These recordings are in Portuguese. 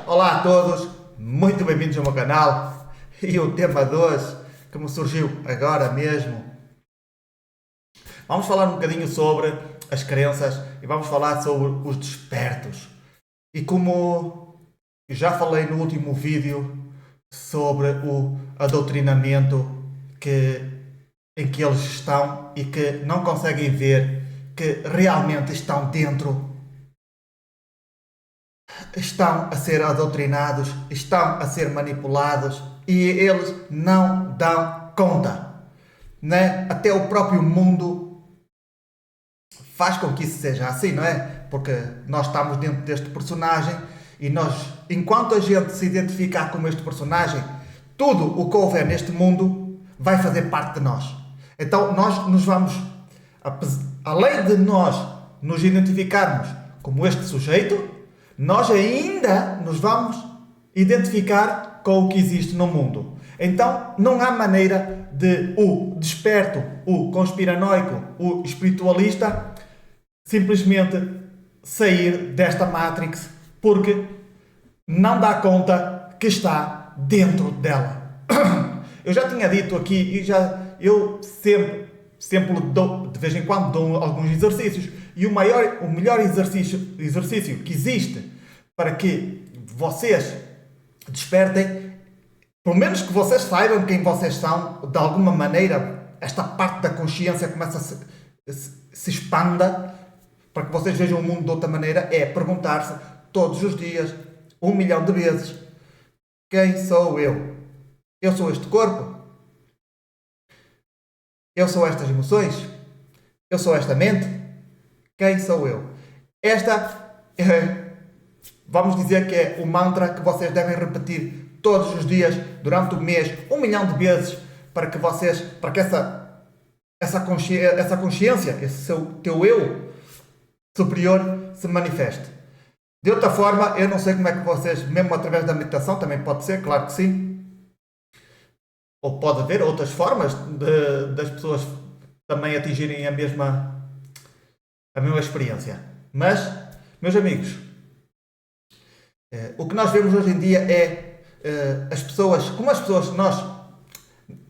Olá a todos, muito bem-vindos ao meu canal. E o tema de hoje, que me surgiu agora mesmo, vamos falar um bocadinho sobre as crenças e vamos falar sobre os despertos. E como eu já falei no último vídeo sobre o adoctrinamento em que eles estão e que não conseguem ver que realmente estão a ser adoutrinados, estão a ser manipulados e eles não dão conta, né? Até o próprio mundo faz com que isso seja assim, não é? Porque nós estamos dentro deste personagem e nós, enquanto a gente se identificar como este personagem, tudo o que houver neste mundo vai fazer parte de nós. Então nós nos vamos, além de nós nos identificarmos como este sujeito, nós ainda nos vamos identificar com o que existe no mundo. Então não há maneira de o desperto, o conspiranoico, o espiritualista simplesmente sair desta Matrix porque não dá conta que está dentro dela. Eu já tinha dito aqui e eu sempre dou, de vez em quando dou alguns exercícios e o melhor exercício que existe para que vocês despertem, pelo menos que vocês saibam quem vocês são, de alguma maneira esta parte da consciência começa a se expanda, para que vocês vejam o mundo de outra maneira, é perguntar-se todos os dias, 1 milhão de vezes, quem sou eu? Eu sou este corpo? Eu sou estas emoções? Eu sou esta mente? Quem sou eu? Esta é, vamos dizer que é o mantra que vocês devem repetir todos os dias, durante o mês, 1 milhão de vezes, para que essa consciência, esse teu eu superior se manifeste. De outra forma, eu não sei como é que vocês, mesmo através da meditação, também pode ser, claro que sim, ou pode haver outras formas das pessoas também atingirem a mesma experiência. Mas, meus amigos, o que nós vemos hoje em dia é nós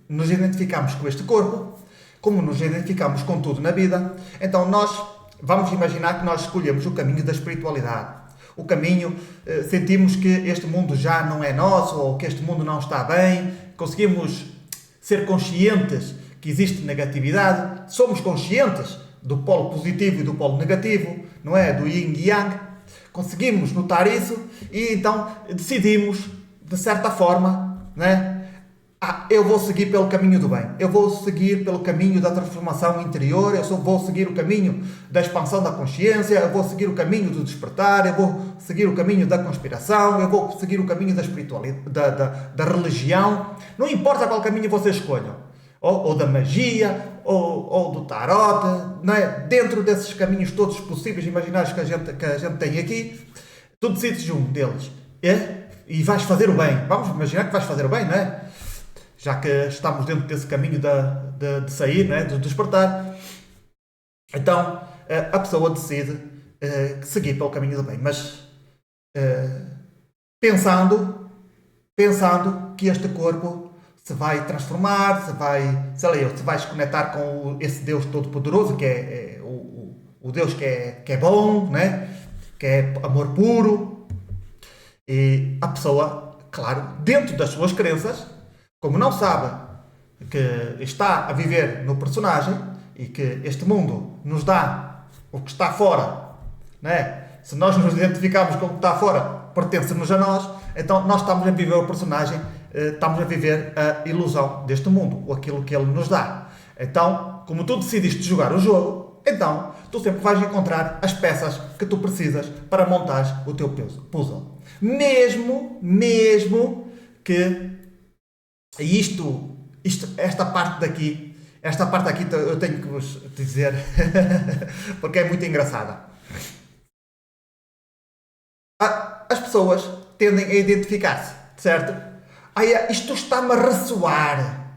nos identificamos com este corpo, como nos identificamos com tudo na vida, então nós vamos imaginar que nós escolhemos o caminho da espiritualidade. O caminho, sentimos que este mundo já não é nosso, ou que este mundo não está bem, conseguimos ser conscientes que existe negatividade, somos conscientes do polo positivo e do polo negativo, não é? Do yin e yang. Conseguimos notar isso e então decidimos, de certa forma, né? Eu vou seguir pelo caminho do bem, eu vou seguir pelo caminho da transformação interior, vou seguir o caminho da expansão da consciência, eu vou seguir o caminho do despertar, eu vou seguir o caminho da conspiração, eu vou seguir o caminho da espiritualidade, da religião. Não importa qual caminho vocês escolham, ou da magia, ou do tarot, não é? Dentro desses caminhos todos possíveis e imaginários que a gente tem aqui, tu decides um deles e vais fazer o bem. Vamos imaginar que vais fazer o bem, não é? Já que estamos dentro desse caminho de sair, né? De despertar. Então, a pessoa decide seguir pelo caminho do bem, mas pensando que este corpo se vai transformar, se vai se conectar com esse Deus Todo-Poderoso, que é o Deus que é bom, né? Que é amor puro. E a pessoa, claro, dentro das suas crenças, como não sabe que está a viver no personagem e que este mundo nos dá o que está fora, né? Se nós nos identificarmos com o que está fora, pertence-nos a nós, então nós estamos a viver o personagem, estamos a viver a ilusão deste mundo, ou aquilo que ele nos dá. Então, como tu decidiste jogar o jogo, então tu sempre vais encontrar as peças que tu precisas para montar o teu puzzle. Mesmo que esta parte aqui eu tenho que vos dizer porque é muito engraçada. As pessoas tendem a identificar-se, certo? Isto está-me a ressoar.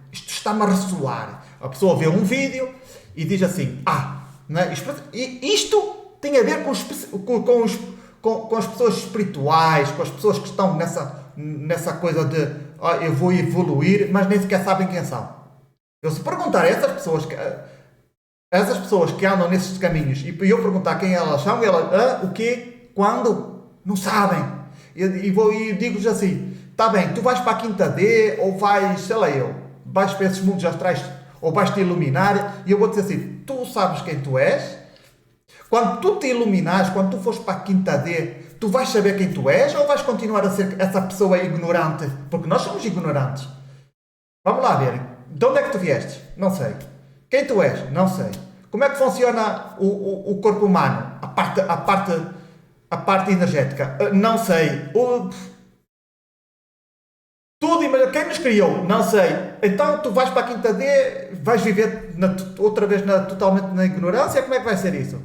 A pessoa vê um vídeo e diz assim, não é? Isto tem a ver com as pessoas espirituais, com as pessoas que estão nessa coisa de eu vou evoluir, mas nem sequer sabem quem são. Eu se perguntar a essas pessoas que andam nesses caminhos e eu perguntar quem elas são, elas, o quê? Quando? Não sabem. E digo-lhes assim, está bem, tu vais para a quinta D ou vais, sei lá vais para esses mundos astrais ou vais te iluminar e eu vou dizer assim, tu sabes quem tu és? Quando tu te iluminares, quando tu fores para a quinta D, tu vais saber quem tu és ou vais continuar a ser essa pessoa ignorante? Porque nós somos ignorantes. Vamos lá ver. De onde é que tu viestes? Não sei. Quem tu és? Não sei. Como é que funciona o corpo humano? A parte energética? Não sei. Tudo, quem nos criou? Não sei. Então tu vais para a quinta D, vais viver outra vez totalmente na ignorância? Como é que vai ser isso?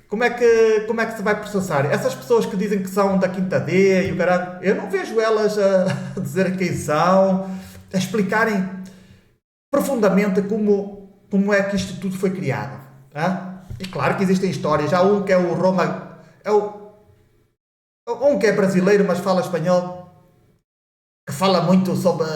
Como é que se vai processar? Essas pessoas que dizem que são da quinta D e o caralho, eu não vejo elas a dizer quem são, a explicarem profundamente como é que isto tudo foi criado. E claro que existem histórias. Há um que é o Roma, um que é brasileiro, mas fala espanhol, que fala muito sobre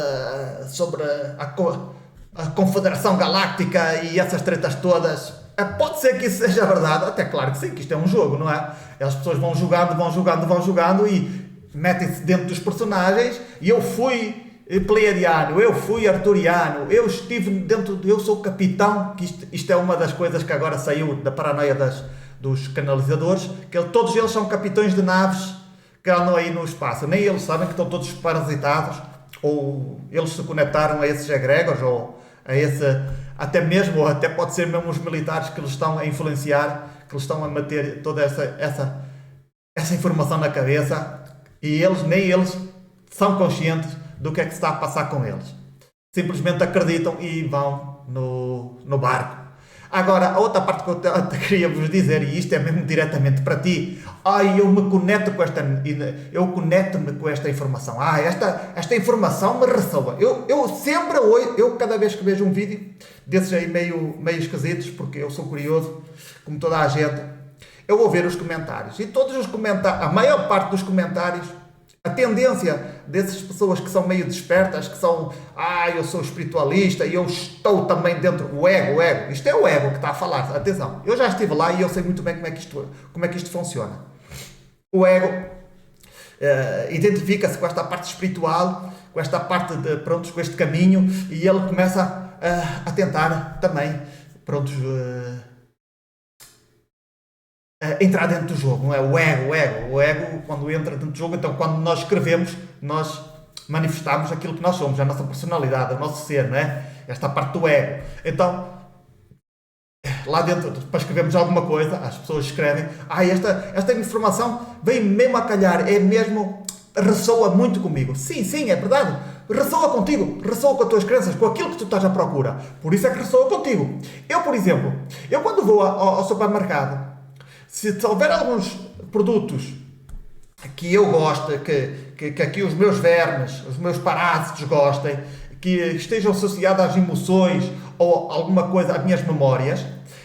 a Confederação Galáctica e essas tretas todas. Pode ser que isso seja verdade, até claro que sim, que isto é um jogo, não é? As pessoas vão jogando e metem-se dentro dos personagens e eu fui pleiadiano, eu fui arturiano, eu estive dentro, eu sou capitão, que isto é uma das coisas que agora saiu da paranoia dos canalizadores, que todos eles são capitães de naves que andam aí no espaço, nem eles sabem que estão todos parasitados, ou eles se conectaram a esses egregores, ou a esse, até pode ser mesmo os militares que eles estão a influenciar, que eles estão a meter toda essa informação na cabeça, e nem eles são conscientes do que é que se está a passar com eles. Simplesmente acreditam e vão no barco. Agora, a outra parte que eu queria vos dizer, e isto é mesmo diretamente para ti, eu me conecto com esta informação. Esta informação me ressoa. Eu cada vez que vejo um vídeo desses aí meio esquisitos, porque eu sou curioso, como toda a gente, eu vou ver os comentários. E todos os comentários, a maior parte dos comentários, a tendência dessas pessoas que são meio despertas, que são, eu sou espiritualista e eu estou também dentro, o ego, isto é o ego que está a falar, atenção, eu já estive lá e eu sei muito bem como é que isto funciona. O ego identifica-se com esta parte espiritual, com esta parte com este caminho, e ele começa a tentar também, entrar dentro do jogo, não é? O ego, quando entra dentro do jogo, então quando nós escrevemos, nós manifestamos aquilo que nós somos, a nossa personalidade, o nosso ser, não é? Esta parte do ego. Então, lá dentro, para escrevermos alguma coisa, as pessoas escrevem, esta informação vem mesmo a calhar, ressoa muito comigo. Sim, é verdade. Ressoa contigo, ressoa com as tuas crenças, com aquilo que tu estás à procura. Por isso é que ressoa contigo. Eu, por exemplo, quando vou ao supermercado, se houver alguns produtos que eu gosto, que aqui os meus vermes, os meus parásitos gostem, que estejam associados às emoções ou alguma coisa, às minhas memórias,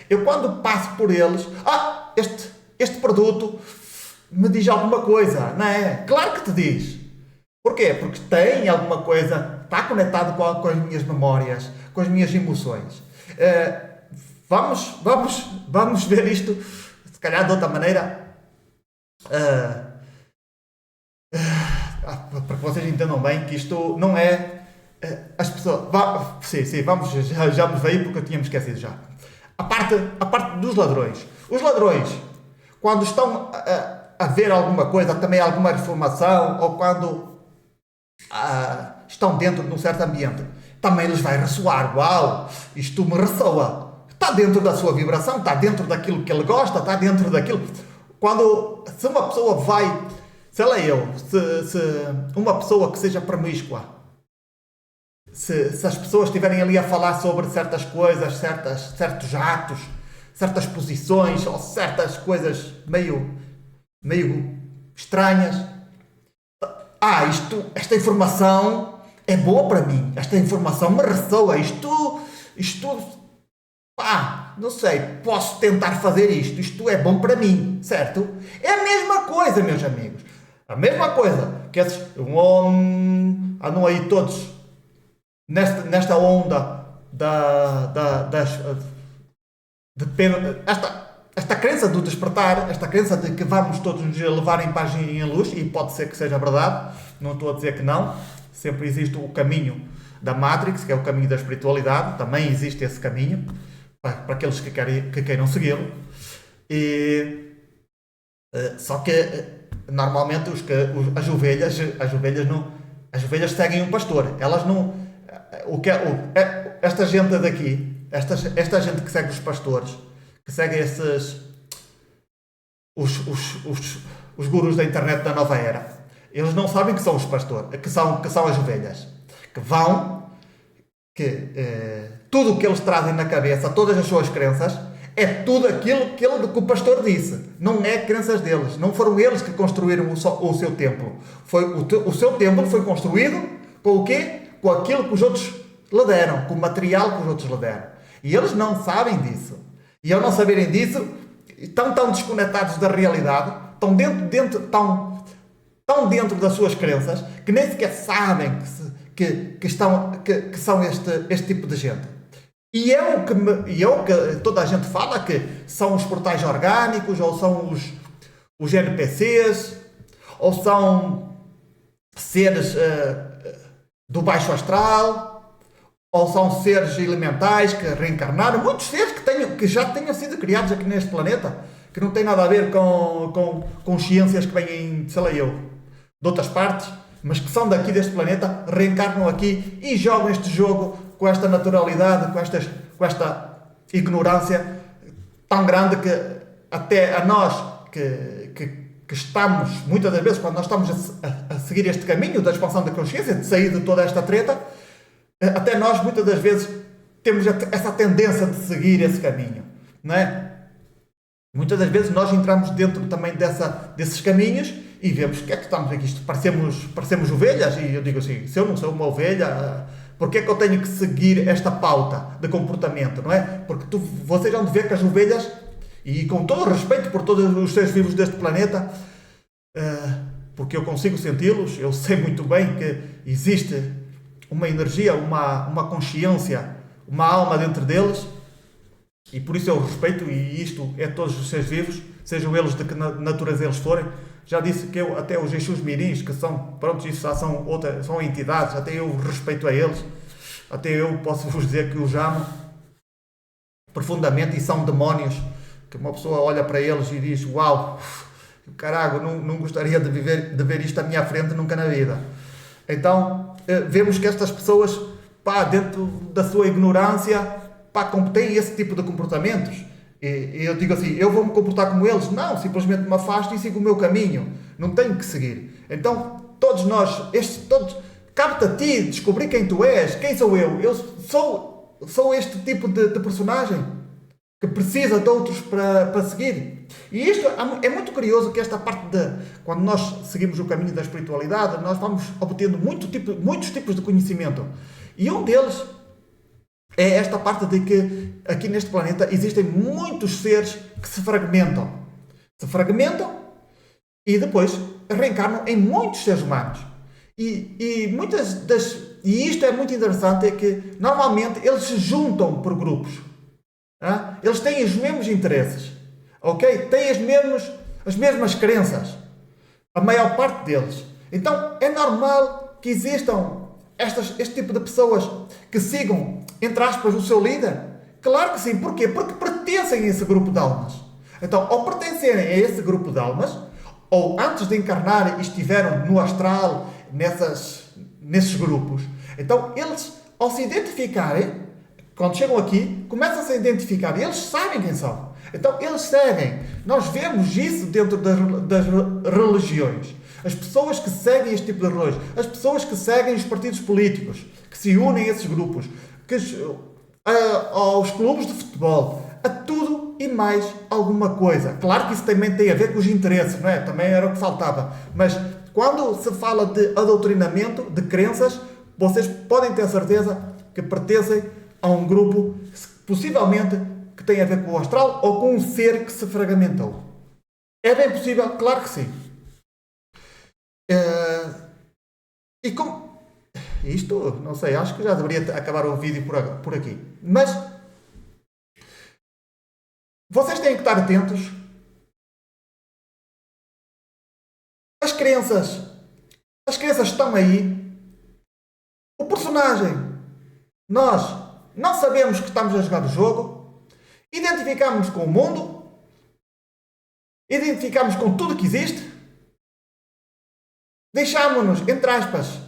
eu quando passo por eles, este produto me diz alguma coisa, não é? Claro que te diz. Porquê? Porque tem alguma coisa, está conectado com as minhas memórias, com as minhas emoções. Vamos ver isto, se calhar de outra maneira, para que vocês entendam bem que isto não é as pessoas. Já me veio porque eu tinha me esquecido já. A parte dos ladrões. Os ladrões, quando estão a ver alguma coisa, também alguma informação, ou quando estão dentro de um certo ambiente, também lhes vai ressoar. Uau, isto me ressoa. Está dentro da sua vibração, está dentro daquilo que ele gosta, está dentro daquilo. Se uma pessoa vai, sei lá se uma pessoa que seja promíscua, se as pessoas estiverem ali a falar sobre certas coisas, certos atos, certas posições ou certas coisas meio estranhas, esta informação é boa para mim, esta informação me ressoa, isto não sei, posso tentar fazer isto é bom para mim, certo? É a mesma coisa, meus amigos. A mesma coisa que esses andam aí todos nesta onda esta crença do despertar, esta crença de que vamos todos nos levar em paz e em luz, e pode ser que seja verdade, não estou a dizer que não, sempre existe o caminho da Matrix, que é o caminho da espiritualidade, também existe esse caminho, para aqueles que queiram segui-lo, só que normalmente as ovelhas seguem um pastor, elas não, esta gente daqui, esta gente que segue os pastores, que segue os gurus da internet da nova era, eles não sabem que são os pastores, que são as ovelhas, tudo o que eles trazem na cabeça, todas as suas crenças, é tudo aquilo que o pastor disse, não é crenças deles, não foram eles que construíram o seu templo, o seu templo foi construído com o quê? Com aquilo que os outros lhe deram, com o material que os outros lhe deram, e eles não sabem disso. E ao não saberem disso, estão tão desconectados da realidade, estão tão dentro das suas crenças, que nem sequer sabem que são este tipo de gente. E é o que toda a gente fala, que são os portais orgânicos, ou são os NPCs, ou são seres do baixo astral, ou são seres elementais que reencarnaram, muitos seres que já tenham sido criados aqui neste planeta, que não têm nada a ver com consciências que vêm, sei lá eu, de outras partes, mas que são daqui deste planeta, reencarnam aqui e jogam este jogo com esta naturalidade, com esta ignorância tão grande que até a nós que estamos, muitas das vezes, quando nós estamos a seguir este caminho da expansão da consciência, de sair de toda esta treta, até nós, muitas das vezes, temos essa tendência de seguir esse caminho, não é? Muitas das vezes nós entramos dentro também desses caminhos e vemos que é que estamos aqui, parecemos ovelhas, e eu digo assim, se eu não sou uma ovelha, porque é que eu tenho que seguir esta pauta de comportamento, não é? Porque vocês vão ver que as ovelhas, e com todo o respeito por todos os seres vivos deste planeta, porque eu consigo senti-los, eu sei muito bem que existe uma energia, uma consciência, uma alma dentro deles, e por isso eu respeito, e isto é todos os seres vivos, sejam eles de que natureza eles forem. Já disse que até os Exus Mirins, que são, pronto, isso já são entidades, até eu respeito a eles, até eu posso vos dizer que os amo profundamente, e são demónios, que uma pessoa olha para eles e diz, uau, caraca, não gostaria de ver isto à minha frente nunca na vida. Então, vemos que estas pessoas, dentro da sua ignorância, têm esse tipo de comportamentos. E eu digo assim, eu vou me comportar como eles? Não, simplesmente me afasto e sigo o meu caminho. Não tenho que seguir. Então, todos nós, cabe-te a ti descobrir quem tu és. Quem sou eu? Eu sou este tipo de personagem que precisa de outros para seguir. E isto é muito curioso, que esta parte quando nós seguimos o caminho da espiritualidade, nós vamos obtendo muitos tipos de conhecimento. E um deles é esta parte de que aqui neste planeta existem muitos seres que se fragmentam e depois reencarnam em muitos seres humanos. E isto é muito interessante, é que normalmente eles se juntam por grupos. Eles têm os mesmos interesses, ok? Têm as mesmas crenças, a maior parte deles. Então é normal que existam este tipo de pessoas que sigam, entre aspas, o seu líder. Claro que sim. Porquê? Porque pertencem a esse grupo de almas. Então, ao pertencerem a esse grupo de almas, ou antes de encarnar estiveram no astral, nesses grupos, então eles, ao se identificarem, quando chegam aqui, começam-se a identificar, e eles sabem quem são. Então eles seguem. Nós vemos isso dentro das religiões. As pessoas que seguem este tipo de religiões, as pessoas que seguem os partidos políticos, que se unem a esses grupos, aos clubes de futebol, a tudo e mais alguma coisa. Claro que isso também tem a ver com os interesses, não é? Também era o que faltava. Mas quando se fala de adoctrinamento, de crenças, vocês podem ter certeza que pertencem a um grupo, possivelmente, que tem a ver com o astral ou com um ser que se fragmentou. É bem possível? Claro que sim. E como... Isto, não sei, acho que já deveria acabar o vídeo por aqui. Mas vocês têm que estar atentos. As crenças. As crenças estão aí. O personagem. Nós não sabemos que estamos a jogar o jogo. Identificamos-nos com o mundo. Identificamos com tudo que existe. Deixámos-nos, entre aspas,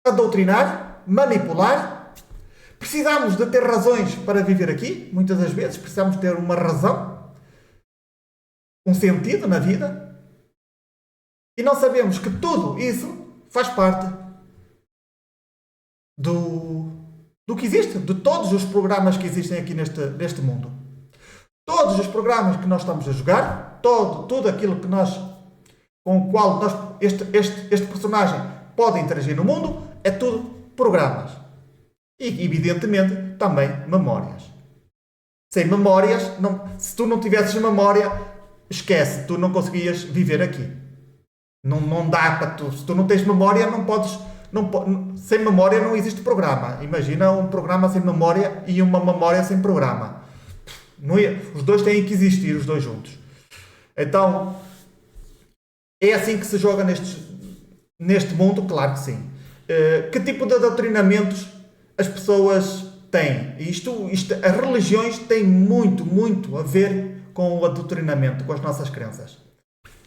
adoutrinar, manipular. Precisamos de ter razões para viver aqui. Muitas das vezes precisamos ter uma razão, um sentido na vida. E não sabemos que tudo isso faz parte do que existe, de todos os programas que existem aqui neste mundo. Todos os programas que nós estamos a jogar, tudo aquilo que com o qual este personagem pode interagir no mundo, é tudo programas. E, evidentemente, também memórias. Sem memórias, se tu não tivesses memória, esquece, tu não conseguias viver aqui. Não dá para tu. Se tu não tens memória, não podes. Sem memória não existe programa. Imagina um programa sem memória e uma memória sem programa. Os dois têm que existir, os dois juntos. Então, é assim que se joga neste mundo? Claro que sim. Que tipo de doutrinamentos as pessoas têm? As religiões têm muito, muito a ver com o adoctrinamento, com as nossas crenças.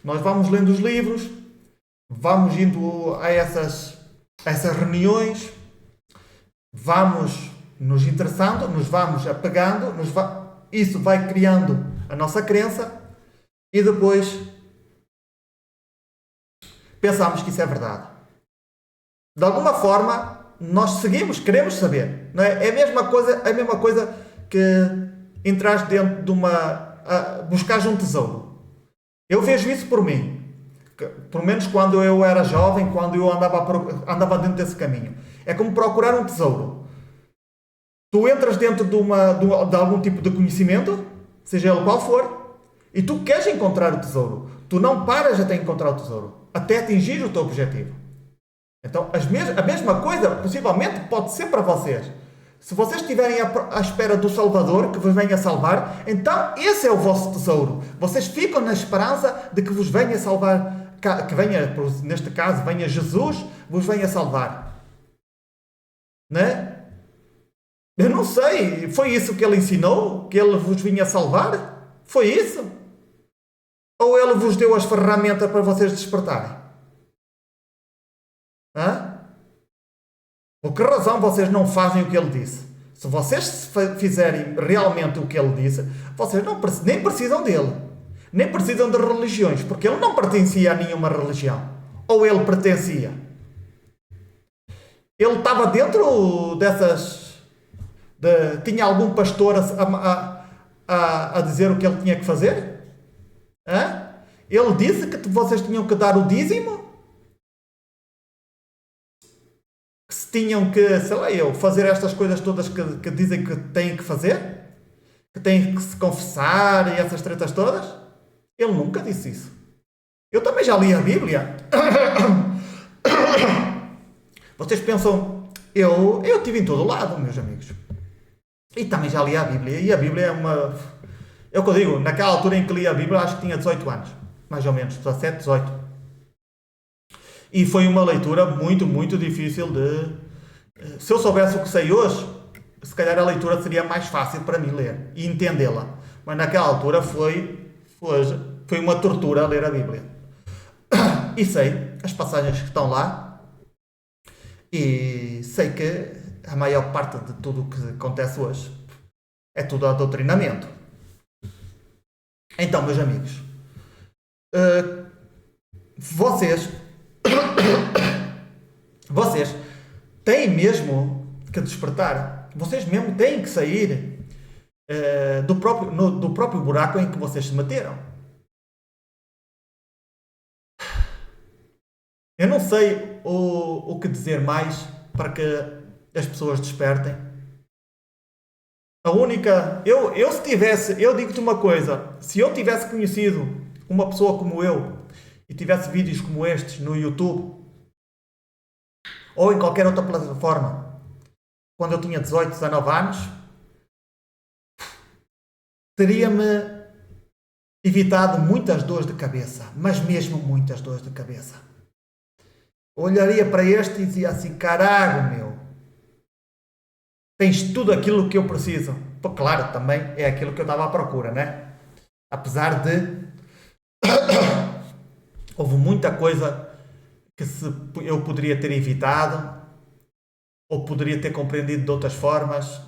Nós vamos lendo os livros, vamos indo a essas reuniões, vamos nos interessando, nos vamos apegando, isso vai criando a nossa crença e depois pensamos que isso é verdade. De alguma forma, nós queremos saber. Não é? É a mesma coisa que entrar dentro de buscar um tesouro. Eu vejo isso por mim. Pelo menos quando eu era jovem, quando eu andava dentro desse caminho. É como procurar um tesouro. Tu entras dentro de algum tipo de conhecimento, seja ele qual for, e tu queres encontrar o tesouro. Tu não paras até encontrar o tesouro, até atingir o teu objetivo. Então, a mesma coisa, possivelmente, pode ser para vocês. Se vocês estiverem à espera do Salvador, que vos venha salvar, então esse é o vosso tesouro. Vocês ficam na esperança de que vos venha salvar, neste caso, venha Jesus, vos venha salvar. Né? Eu não sei, foi isso que ele ensinou? Que ele vos vinha salvar? Foi isso? Ou ele vos deu as ferramentas para vocês despertarem? Hã? Por que razão vocês não fazem o que ele disse? Se vocês fizerem realmente o que ele disse, vocês nem precisam dele. Nem precisam de religiões, porque ele não pertencia a nenhuma religião. Ou ele pertencia? Ele estava dentro dessas... tinha algum pastor a dizer o que ele tinha que fazer? Hã? Ele disse que vocês tinham que dar o dízimo? Que se tinham que, sei lá fazer estas coisas todas que dizem que têm que fazer? Que têm que se confessar e essas tretas todas? Ele nunca disse isso. Eu também já li a Bíblia. Vocês pensam... Eu estive em todo lado, meus amigos. E também já li a Bíblia. E a Bíblia é uma... É o que eu digo. Naquela altura em que li a Bíblia, acho que tinha 18 anos. Mais ou menos. 17, 18. E foi uma leitura muito, muito difícil de... Se eu soubesse o que sei hoje, se calhar a leitura seria mais fácil para mim ler e entendê-la. Mas naquela altura foi uma tortura ler a Bíblia. E sei as passagens que estão lá e sei que a maior parte de tudo o que acontece hoje é tudo adoctrinamento. Então, meus amigos, vocês têm mesmo que despertar. Vocês mesmo têm que sair do próprio buraco em que vocês se meteram. Eu não sei o que dizer mais para que as pessoas despertem. A única. Eu se tivesse. Eu digo-te uma coisa. Se eu tivesse conhecido uma pessoa como eu e tivesse vídeos como estes no YouTube ou em qualquer outra plataforma, quando eu tinha 18, 19 anos, teria-me evitado muitas dores de cabeça. Mas mesmo muitas dores de cabeça. Olharia para este e dizia assim: caralho, meu. Tens tudo aquilo que eu preciso. Pô, claro, também é aquilo que eu estava à procura, né? Apesar de houve muita coisa que eu poderia ter evitado ou poderia ter compreendido de outras formas.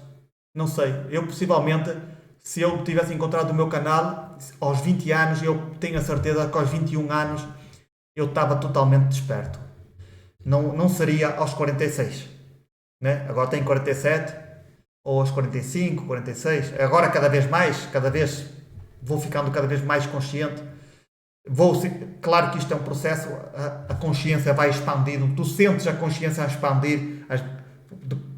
Não sei. Eu possivelmente, se eu tivesse encontrado o meu canal aos 20 anos, eu tenho a certeza que aos 21 anos eu estava totalmente desperto. Não seria aos 46, né? Agora tenho 47, ou aos 45, 46. Agora cada vez vou ficando cada vez mais consciente. Claro que isto é um processo, a consciência vai expandindo, tu sentes a consciência a expandir.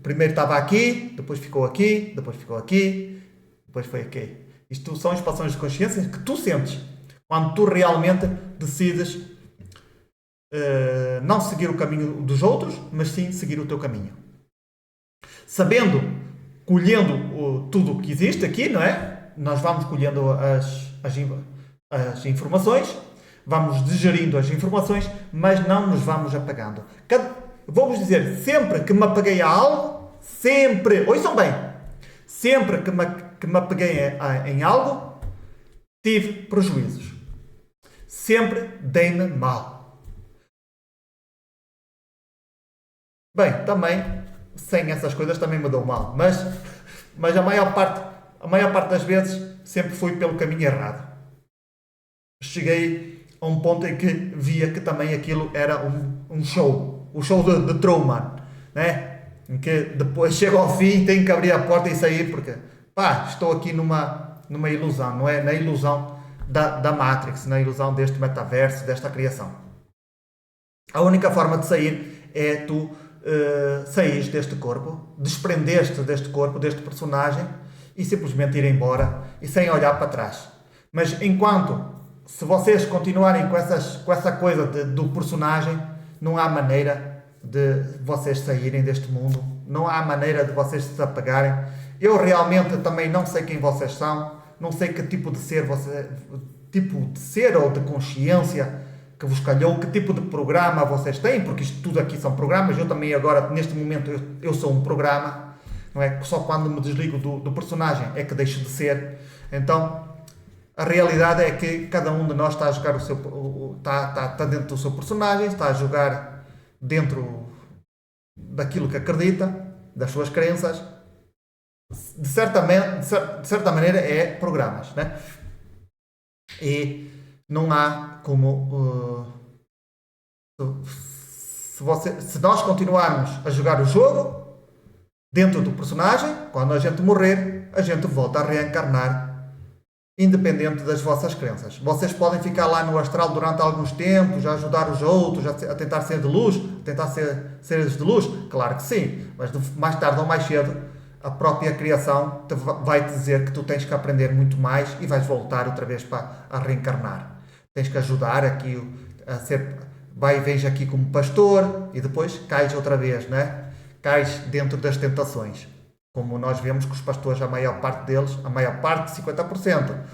Primeiro estava aqui, depois ficou aqui, depois ficou aqui, depois foi aqui. Isto são expansões de consciência que tu sentes quando tu realmente decides não seguir o caminho dos outros, mas sim seguir o teu caminho. Sabendo, colhendo tudo o que existe aqui, não é? Nós vamos colhendo as informações, vamos digerindo as informações, mas não nos vamos apegando. Vou-vos dizer, sempre que me apeguei a algo, ouçam bem, sempre que me apeguei em algo, tive prejuízos. Sempre dei-me mal. Bem, também, sem essas coisas, também me dou mal. Mas a maior parte das vezes sempre fui pelo caminho errado. Cheguei a um ponto em que via que também aquilo era um show. O show de Truman, né? Em que depois chego ao fim, tenho que abrir a porta e sair porque, estou aqui numa ilusão, não é? Na ilusão da Matrix, na ilusão deste metaverso, desta criação. A única forma de sair é tu saís deste corpo, desprendeste deste corpo, deste personagem e simplesmente ir embora e sem olhar para trás. Mas se vocês continuarem com essa coisa do personagem, não há maneira de vocês saírem deste mundo, não há maneira de vocês se apagarem. Eu realmente também não sei quem vocês são, não sei que tipo de ser ou de consciência que vos calhou, que tipo de programa vocês têm, porque isto tudo aqui são programas. Eu também agora, neste momento, eu sou um programa, não é? Só quando me desligo do personagem é que deixo de ser. Então, a realidade é que cada um de nós está a jogar está dentro do seu personagem, está a jogar dentro daquilo que acredita, das suas crenças. De certa maneira é programas, né? E não há como se nós continuarmos a jogar o jogo dentro do personagem, quando a gente morrer, a gente volta a reencarnar independente das vossas crenças. Vocês podem ficar lá no astral durante alguns tempos, a ajudar os outros, a tentar ser de luz, a tentar ser seres de luz, claro que sim, mas mais tarde ou mais cedo a própria criação vai te dizer que tu tens que aprender muito mais e vais voltar outra vez a reencarnar. Tens que ajudar aqui a ser, vens aqui como pastor e depois cais outra vez, né? Cais dentro das tentações. Como nós vemos que os pastores, a maior parte deles, 50%,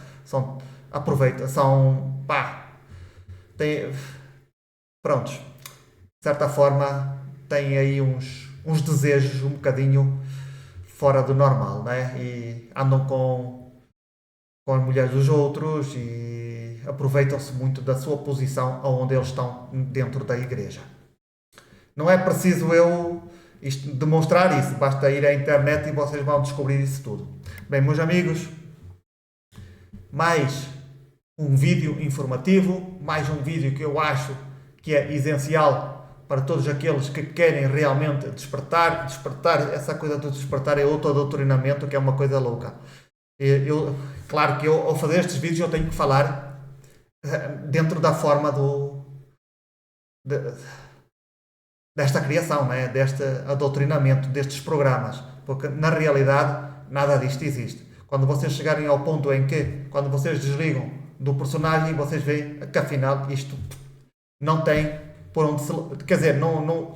prontos, de certa forma, têm aí uns desejos um bocadinho fora do normal, né? E andam com as mulheres dos outros e aproveitam-se muito da sua posição onde eles estão dentro da igreja. Não é preciso eu demonstrar isso, basta ir à internet e vocês vão descobrir isso tudo. Bem, meus amigos, mais um vídeo informativo, mais um vídeo que eu acho que é essencial para todos aqueles que querem realmente despertar. Essa coisa do despertar é outro doutrinamento, que é uma coisa louca. Claro que ao fazer estes vídeos eu tenho que falar dentro da forma desta criação, né? Deste adoctrinamento, destes programas, porque na realidade nada disto existe. Quando vocês chegarem ao ponto em que, quando vocês desligam do personagem, vocês veem que afinal isto não tem por onde se... Quer dizer,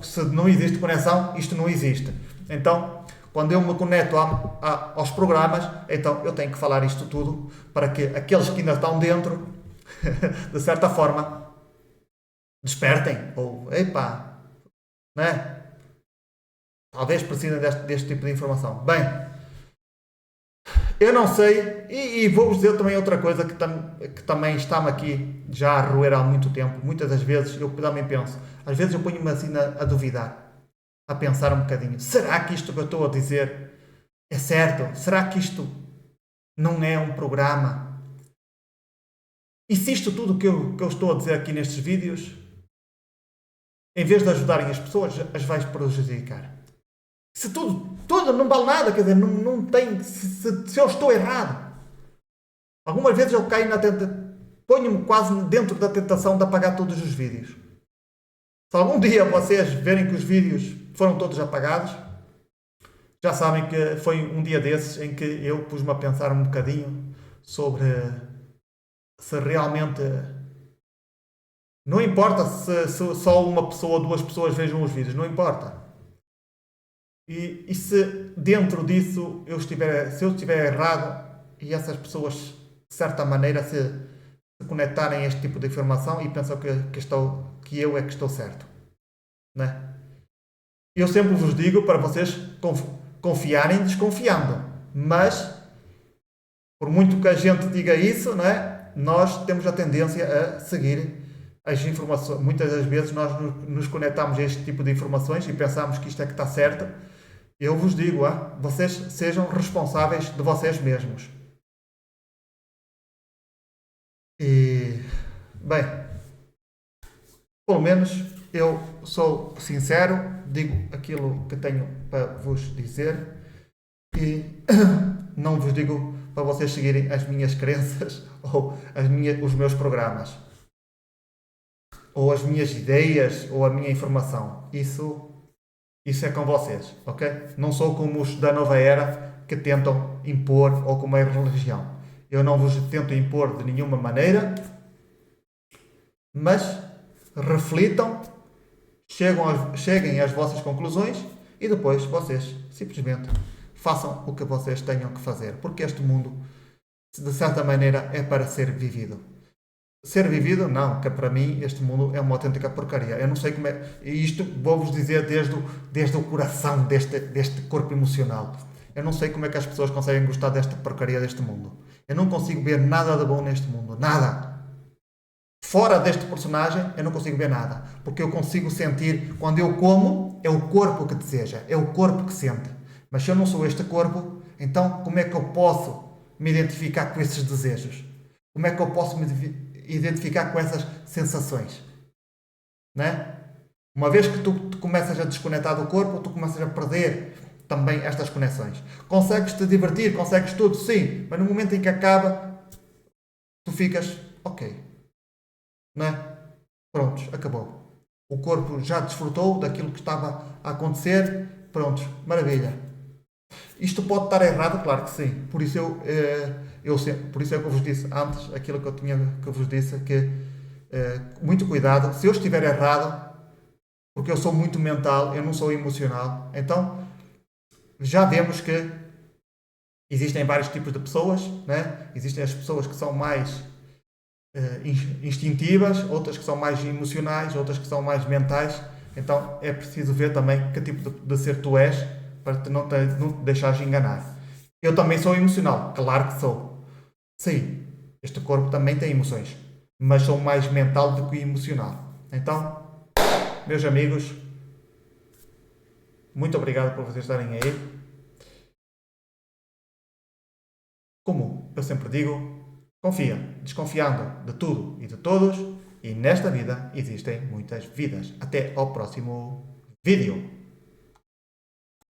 se não existe conexão, isto não existe. Então, quando eu me conecto aos programas, então eu tenho que falar isto tudo para que aqueles que ainda estão dentro, de certa forma, despertem. Ou, epá, né? Talvez precisem deste tipo de informação. Bem, eu não sei, e vou-vos dizer também outra coisa que também está-me aqui já a roer há muito tempo. Muitas das vezes eu também penso, às vezes eu ponho-me assim a duvidar, a pensar um bocadinho: será que isto que eu estou a dizer é certo? Será que isto não é um programa? E se isto tudo que eu estou a dizer aqui nestes vídeos, em vez de ajudarem as pessoas, as vais prejudicar? Se tudo não vale nada, quer dizer, não tem. Se eu estou errado. Algumas vezes eu caio na tentação, ponho-me quase dentro da tentação de apagar todos os vídeos. Se algum dia vocês verem que os vídeos foram todos apagados, já sabem que foi um dia desses em que eu pus-me a pensar um bocadinho sobre se realmente. Não importa se só uma pessoa ou duas pessoas vejam os vídeos, não importa. E se dentro disso se eu estiver errado e essas pessoas de certa maneira se conectarem a este tipo de informação e pensam que eu é que estou certo, né? Eu sempre vos digo para vocês confiarem desconfiando, mas por muito que a gente diga isso, né, nós temos a tendência a seguir as informações. Muitas das vezes nós nos conectamos a este tipo de informações e pensamos que isto é que está certo. Eu vos digo, vocês sejam responsáveis de vocês mesmos. E, bem, pelo menos eu sou sincero, digo aquilo que tenho para vos dizer e não vos digo para vocês seguirem as minhas crenças ou os meus programas ou as minhas ideias ou a minha informação. Isso é com vocês, ok? Não sou como os da nova era que tentam impor, ou como a religião. Eu não vos tento impor de nenhuma maneira, mas reflitam, cheguem às vossas conclusões e depois vocês simplesmente façam o que vocês tenham que fazer, porque este mundo, de certa maneira, é para ser vivido. Ser vivido, não, que para mim este mundo é uma autêntica porcaria. Eu não sei como é. E isto vou-vos dizer desde o coração deste corpo emocional. Eu não sei como é que as pessoas conseguem gostar desta porcaria deste mundo. Eu não consigo ver nada de bom neste mundo. Nada. Fora deste personagem, eu não consigo ver nada. Porque eu consigo sentir, quando eu como, é o corpo que deseja. É o corpo que sente. Mas se eu não sou este corpo, então como é que eu posso me identificar com esses desejos? Como é que eu posso me identificar com essas sensações, né? Uma vez que tu começas a desconectar do corpo, tu começas a perder também estas conexões. Consegues te divertir, consegues tudo, sim, mas no momento em que acaba, tu ficas, ok, né? Prontos, acabou. O corpo já desfrutou daquilo que estava a acontecer, prontos, maravilha. Isto pode estar errado, claro que sim. Por isso por isso é que eu vos disse antes aquilo que eu vos disse, que muito cuidado. Se eu estiver errado, porque eu sou muito mental, eu não sou emocional, então já vemos que existem vários tipos de pessoas, né? Existem as pessoas que são mais instintivas, outras que são mais emocionais, outras que são mais mentais. Então é preciso ver também que tipo de ser tu és para não te deixares enganar. Eu também sou emocional, claro que sou. Sim, este corpo também tem emoções, mas sou mais mental do que emocional. Então, meus amigos, muito obrigado por vocês estarem aí. Como eu sempre digo, confia, desconfiando de tudo e de todos, e nesta vida existem muitas vidas. Até ao próximo vídeo.